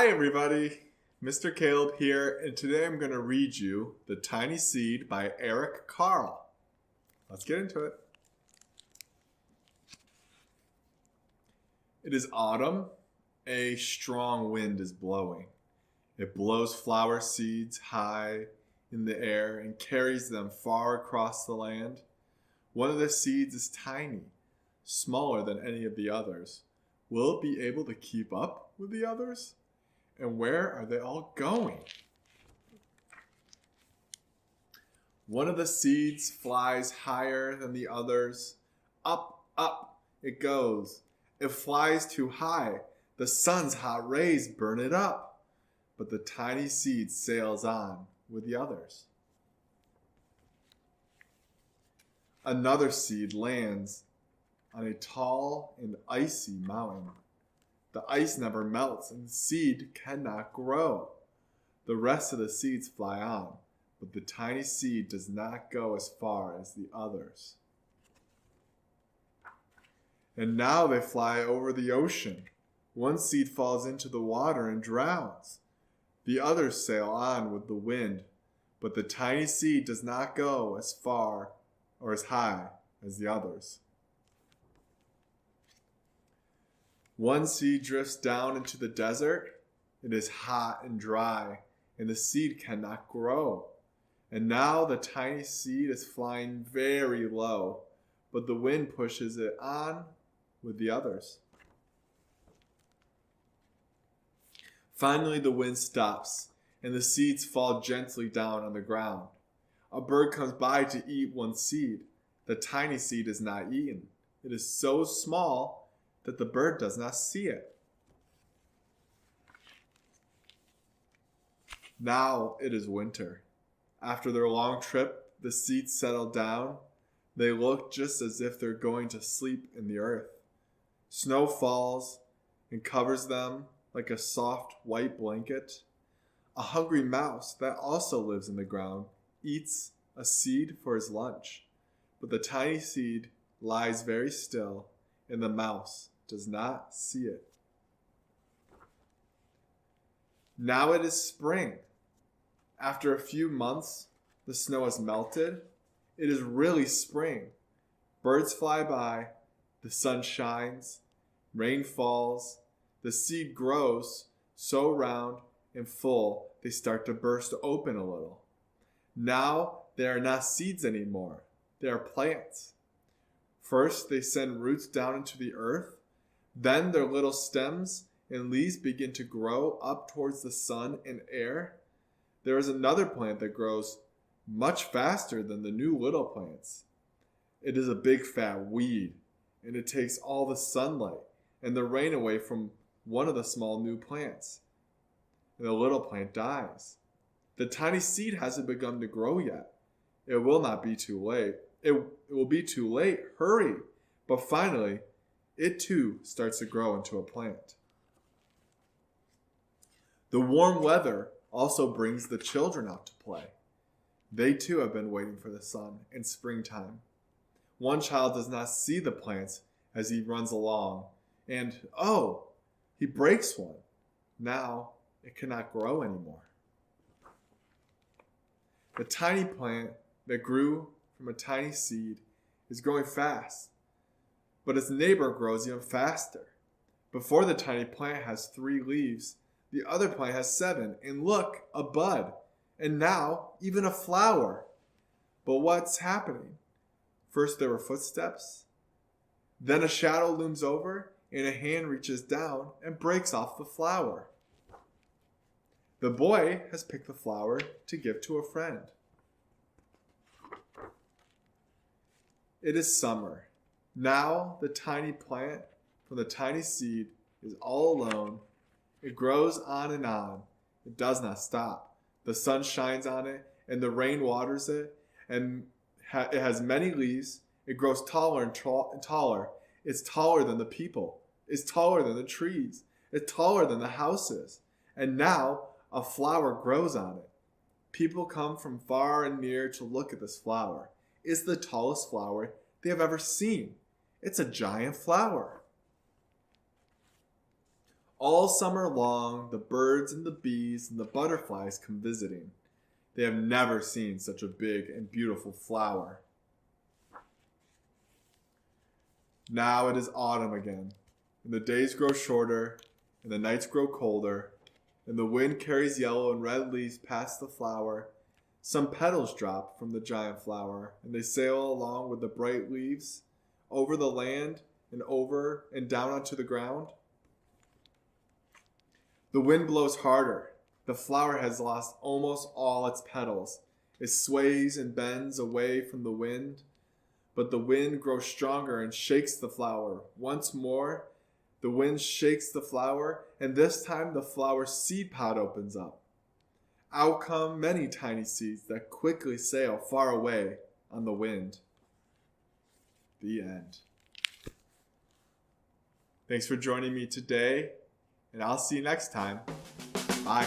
Hi everybody, Mr. Caleb here, and today I'm going to read you The Tiny Seed by Carle. Let's get into it. It is autumn. A strong wind is blowing. It blows flower seeds high in the air and carries them far across the land. One of the seeds is tiny, smaller than any of the others. Will it be able to keep up with the others? And where are they all going? One of the seeds flies higher than the others. Up, up it goes. It flies too high. The sun's hot rays burn it up. But the tiny seed sails on with the others. Another seed lands on a tall and icy mountain. The ice never melts and the seed cannot grow. The rest of the seeds fly on, but the tiny seed does not go as far as the others. And now they fly over the ocean. One seed falls into the water and drowns. The others sail on with the wind, but the tiny seed does not go as far or as high as the others. One seed drifts down into the desert. It is hot and dry, and the seed cannot grow. And now the tiny seed is flying very low, but the wind pushes it on with the others. Finally, the wind stops, and the seeds fall gently down on the ground. A bird comes by to eat one seed. The tiny seed is not eaten. It is so small that the bird does not see it. Now it is winter. After their long trip, the seeds settle down. They look just as if they're going to sleep in the earth. Snow falls and covers them like a soft white blanket. A hungry mouse that also lives in the ground eats a seed for his lunch. But the tiny seed lies very still, and the mouse does not see it. Now it is spring. After a few months, the snow has melted. It is really spring. Birds fly by, the sun shines, rain falls, the seed grows so round and full they start to burst open a little. Now they are not seeds anymore. They are plants. First, they send roots down into the earth. Then their little stems and leaves begin to grow up towards the sun and air. There is another plant that grows much faster than the new little plants. It is a big fat weed, and it takes all the sunlight and the rain away from one of the small new plants. And the little plant dies. The tiny seed hasn't begun to grow yet. It will not be too late. It will be too late. Hurry! But finally, it too starts to grow into a plant. The warm weather also brings the children out to play. They too have been waiting for the sun in springtime. One child does not see the plants as he runs along, and he breaks one. Now it cannot grow anymore. The tiny plant that grew from a tiny seed is growing fast. But its neighbor grows even faster. Before the tiny plant has 3 leaves, the other plant has 7. And look, a bud. And now, even a flower. But what's happening? First there were footsteps. Then a shadow looms over, and a hand reaches down and breaks off the flower. The boy has picked the flower to give to a friend. It is summer. Now the tiny plant from the tiny seed is all alone. It grows on and on. It does not stop. The sun shines on it and the rain waters it, and it has many leaves. It grows taller and taller. It's taller than the people. It's taller than the trees. It's taller than the houses. And now a flower grows on it. People come from far and near to look at this flower. It's the tallest flower they have ever seen. It's a giant flower. All summer long, the birds and the bees and the butterflies come visiting. They have never seen such a big and beautiful flower. Now it is autumn again, and the days grow shorter, and the nights grow colder, and the wind carries yellow and red leaves past the flower. Some petals drop from the giant flower, and they sail along with the bright leaves over the land and over and down onto the ground. The wind blows harder. The flower has lost almost all its petals. It sways and bends away from the wind, but the wind grows stronger and shakes the flower. Once more, the wind shakes the flower, and this time the flower's seed pod opens up. Out come many tiny seeds that quickly sail far away on the wind. The end. Thanks for joining me today, and I'll see you next time. Bye.